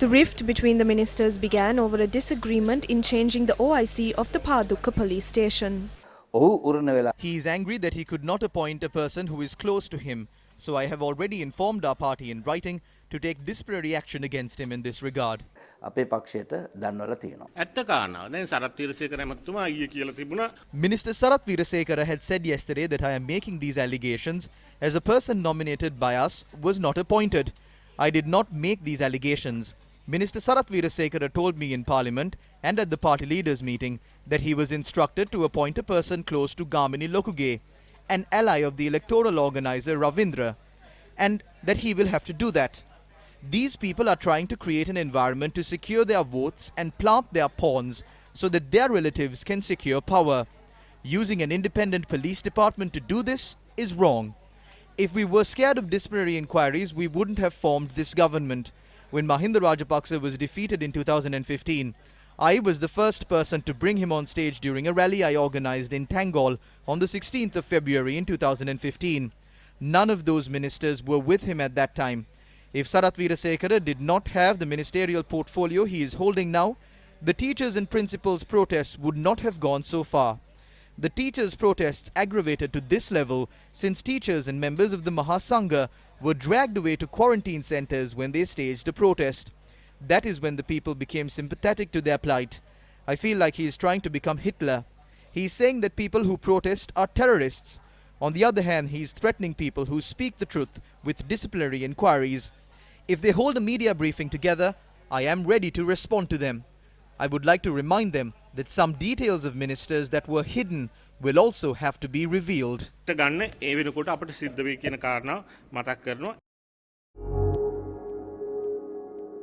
The rift between the ministers began over a disagreement in changing the OIC of the Padukka police station. He is angry that he could not appoint a person who is close to him, so I have already informed our party in writing to take disciplinary action against him in this regard. Minister Sarath Weerasekara had said yesterday that I am making these allegations as a person nominated by us was not appointed. I did not make these allegations. Minister Sarath Weerasekara told me in Parliament and at the party leaders meeting that he was instructed to appoint a person close to Gamini Lokuge, an ally of the electoral organizer Ravindra, and that he will have to do that. These people are trying to create an environment to secure their votes and plant their pawns so that their relatives can secure power. Using an independent police department to do this is wrong. If we were scared of disciplinary inquiries, we wouldn't have formed this government. When Mahinda Rajapaksa was defeated in 2015, I was the first person to bring him on stage during a rally I organized in Tangol on the 16th of February in 2015. None of those ministers were with him at that time. If Sarath Weerasekara did not have the ministerial portfolio he is holding now, the teachers and principals' protests would not have gone so far. The teachers' protests aggravated to this level since teachers and members of the Mahasangha were dragged away to quarantine centers when they staged a protest. That is when the people became sympathetic to their plight. I feel like he is trying to become Hitler. He is saying that people who protest are terrorists. On the other hand, he is threatening people who speak the truth with disciplinary inquiries. If they hold a media briefing together, I am ready to respond to them. I would like to remind them that some details of ministers that were hidden will also have to be revealed.